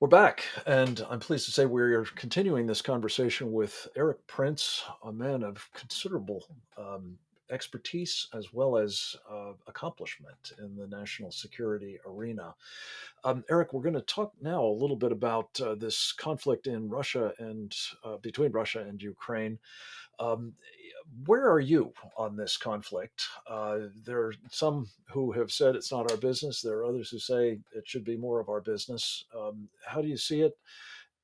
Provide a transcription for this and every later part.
We're back, and I'm pleased to say we're continuing this conversation with Erik Prince, a man of considerable expertise as well as accomplishment in the national security arena. Erik, we're going to talk now a little bit about this conflict in Russia and between Russia and Ukraine. Um, where are you on this conflict? There are some who have said it's not our business. There are others who say it should be more of our business. How do you see it?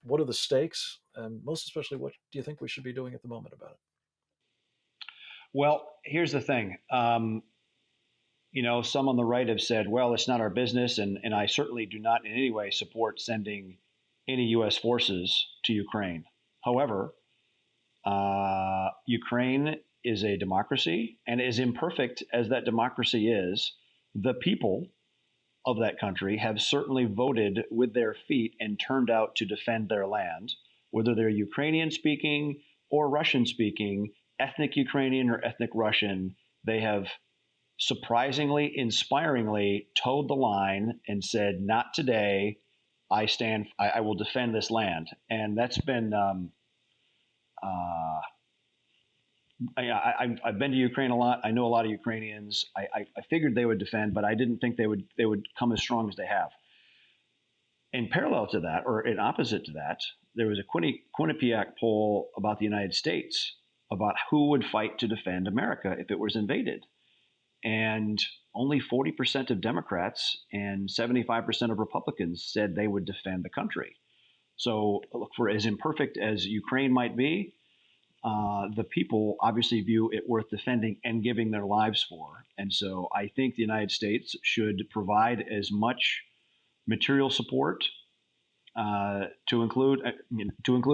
What are the stakes? And most especially, what do you think we should be doing at the moment about it? Well, here's the thing. Some on the right have said, well, it's not our business. And I certainly do not in any way support sending any U.S. forces to Ukraine. However, Ukraine is a democracy, and as imperfect as that democracy is, the people of that country have certainly voted with their feet and turned out to defend their land, whether they're Ukrainian speaking or Russian speaking, ethnic Ukrainian or ethnic Russian. They have surprisingly, inspiringly toed the line and said, "Not today. I will defend this land." And that's been. Uh, I've been to Ukraine a lot. I know a lot of Ukrainians. I figured they would defend, but I didn't think they would come as strong as they have. In parallel to that, or in opposite to that, there was a Quinnipiac poll about the United States about who would fight to defend America if it was invaded. And only 40% of Democrats and 75% of Republicans said they would defend the country. So, look, for as imperfect as Ukraine might be, the people obviously view it worth defending and giving their lives for. And so I think the United States should provide as much material support to include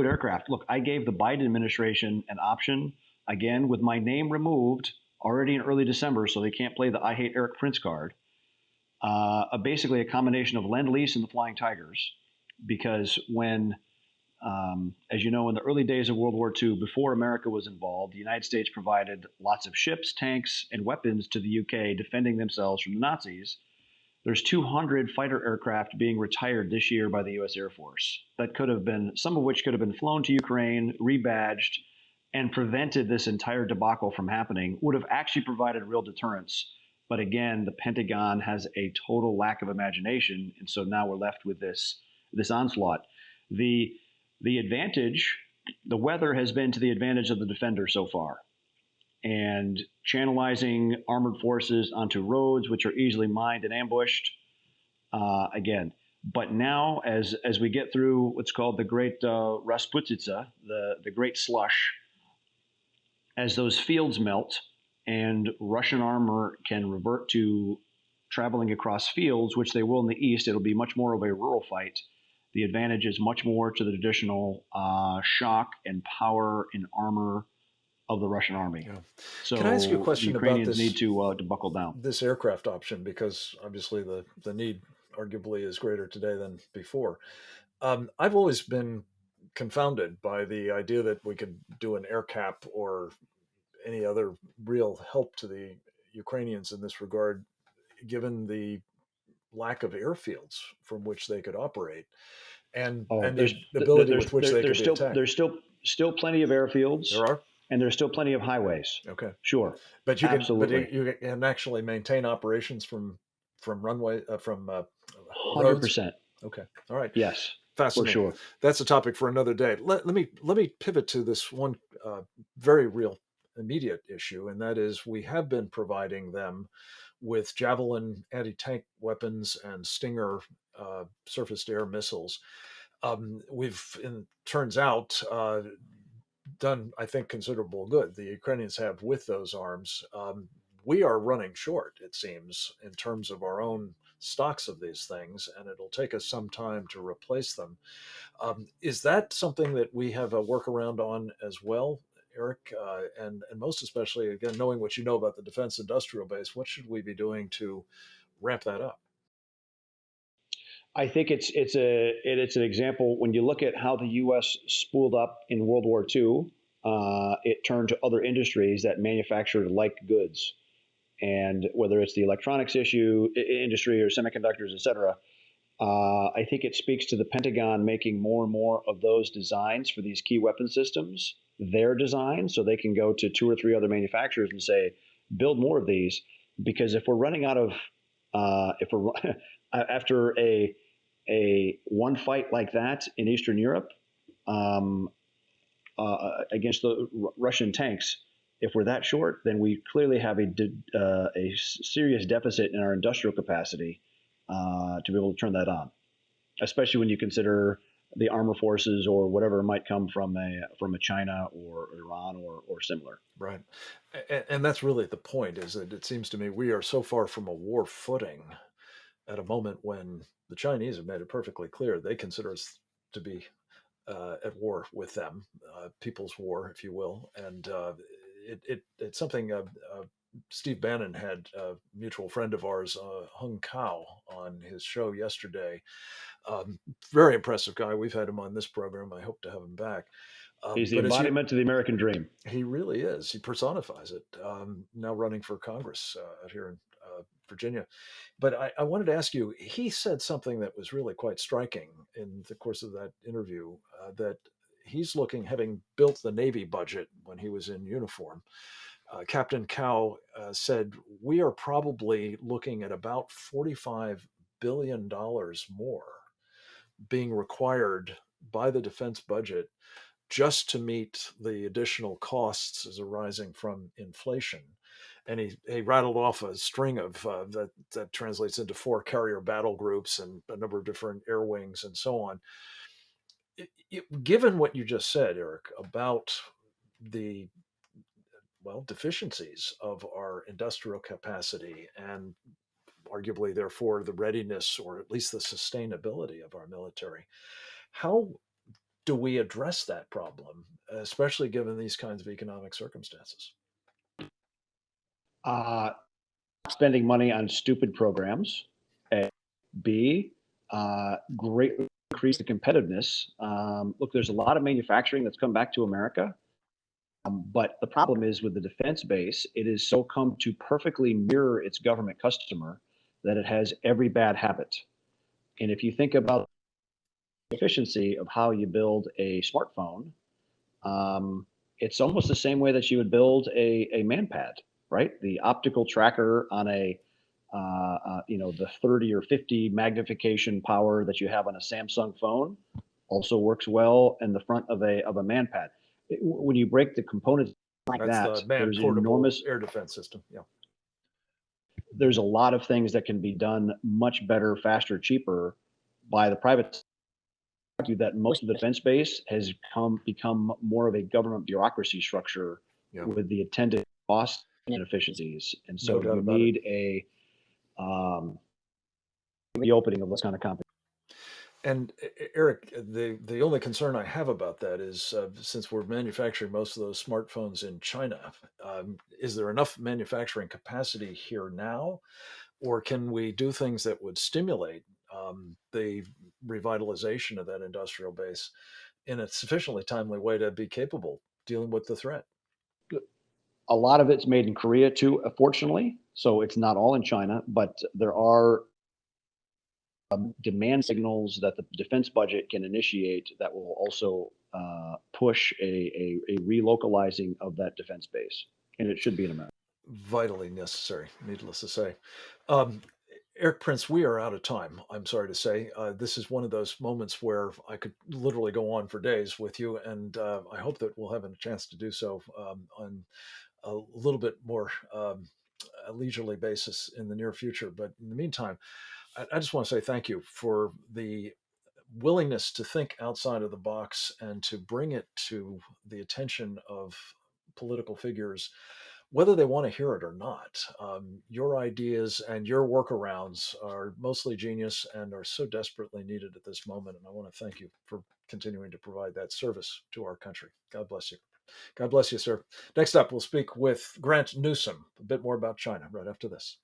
aircraft. Look, I gave the Biden administration an option again with my name removed already in early December, so they can't play the "I hate Erik Prince" card. Basically, a combination of Lend Lease and the Flying Tigers, because as you know, in the early days of World War II, before America was involved, the United States provided lots of ships, tanks, and weapons to the UK, defending themselves from the Nazis. There's 200 fighter aircraft being retired this year by the U.S. Air Force that could have been, some of which could have been flown to Ukraine, rebadged, and prevented this entire debacle from happening, would have actually provided real deterrence. But again, the Pentagon has a total lack of imagination, and so now we're left with this onslaught. The advantage, the weather has been to the advantage of the defender so far, and channelizing armored forces onto roads which are easily mined and ambushed. Again, but now as we get through what's called the Great Rasputitsa, the Great Slush, as those fields melt and Russian armor can revert to traveling across fields, which they will in the east, it'll be much more of a rural fight. The advantage is much more to the traditional shock and power and armor of the Russian army. Yeah. Can I ask you a So the question about Ukrainians this need to buckle down. this aircraft option? Because obviously the need arguably is greater today than before. I've always been confounded by the idea that we could do an air cap or any other real help to the Ukrainians in this regard, given the lack of airfields from which they could operate Oh, and the ability with which they could there's be still attacked. there's still plenty of airfields, There are. and there's still plenty of highways. Okay. Sure, But absolutely, you can actually maintain operations from runway from hundred roads. percent. Okay, all right, Yes, for fascinating. sure. That's a topic for another day. Let me pivot to this one very real immediate issue, and that is we have been providing them with Javelin anti-tank weapons and Stinger surface-to-air missiles. We've, turns out, done, I think, considerable good. The Ukrainians have with those arms. We are running short, it seems, in terms of our own stocks of these things, and it'll take us some time to replace them. Is that something that we have a workaround on as well, Erik? And most especially, again, knowing what you know about the defense industrial base, what should we be doing to ramp that up? I think it's an example when you look at how the U.S. spooled up in World War II. It turned to other industries that manufactured like goods, and whether it's the electronics industry or semiconductors, et cetera, I think it speaks to the Pentagon making more and more of those designs for these key weapon systems their design, so they can go to two or three other manufacturers and say, build more of these. Because if we're running out of, if we're after a one fight like that in Eastern Europe, um, against the Russian tanks, if we're that short, then we clearly have a serious deficit in our industrial capacity to be able to turn that on, especially when you consider the armor forces or whatever might come from a China or Iran or similar. Right. And that's really the point, is that it seems to me we are so far from a war footing at a moment when the Chinese have made it perfectly clear they consider us to be at war with them, people's war, if you will. And it's something Steve Bannon had a mutual friend of ours, Hung Kao, on his show yesterday. Very impressive guy. We've had him on this program. I hope to have him back. He's the But as you, embodiment of the American dream. he really is. He personifies it. Now running for Congress out here in Virginia. But I wanted to ask you, he said something that was really quite striking in the course of that interview, that he's looking, having built the Navy budget when he was in uniform. Captain Cow said, we are probably looking at about $45 billion more being required by the defense budget just to meet the additional costs as arising from inflation. And he rattled off a string of that translates into 4 carrier battle groups and a number of different air wings and so on. Given what you just said, Eric, about the deficiencies of our industrial capacity and arguably therefore the readiness or at least the sustainability of our military, how do we address that problem, especially given these kinds of economic circumstances? Uh, Spending money on stupid programs. A, B, greatly increase the competitiveness. Look, there's a lot of manufacturing that's come back to America. But the problem is with the defense base, it is so come to perfectly mirror its government customer that it has every bad habit. And if you think about the efficiency of how you build a smartphone, it's almost the same way that you would build a manpad, right? The optical tracker on the 30 or 50 magnification power that you have on a Samsung phone also works well in the front of a manpad. When you break the components like That's that, the man portable air defense system. Yeah. there's a lot of things that can be done much better, faster, cheaper by the private. That most of the defense base has become more of a government bureaucracy structure Yeah. with the attendant costs and inefficiencies. And No so doubt you about it. need a reopening of this kind of company. And Eric, the only concern I have about that is since we're manufacturing most of those smartphones in China, is there enough manufacturing capacity here now, or can we do things that would stimulate the revitalization of that industrial base in a sufficiently timely way to be capable dealing with the threat? A lot of it's made in Korea too, fortunately. So it's not all in China, but there are demand signals that the defense budget can initiate that will also push a relocalizing of that defense base. And it should be in America. Vitally necessary, needless to say. Um, Eric Prince, we are out of time. I'm sorry to say. This is one of those moments where I could literally go on for days with you, and I hope that we'll have a chance to do so on a little bit more a leisurely basis in the near future. But in the meantime, I just want to say thank you for the willingness to think outside of the box and to bring it to the attention of political figures, whether they want to hear it or not. Your ideas and your workarounds are mostly genius and are so desperately needed at this moment. And I want to thank you for continuing to provide that service to our country. God bless you. God bless you, sir. Next up, we'll speak with Grant Newsom, a bit more about China right after this.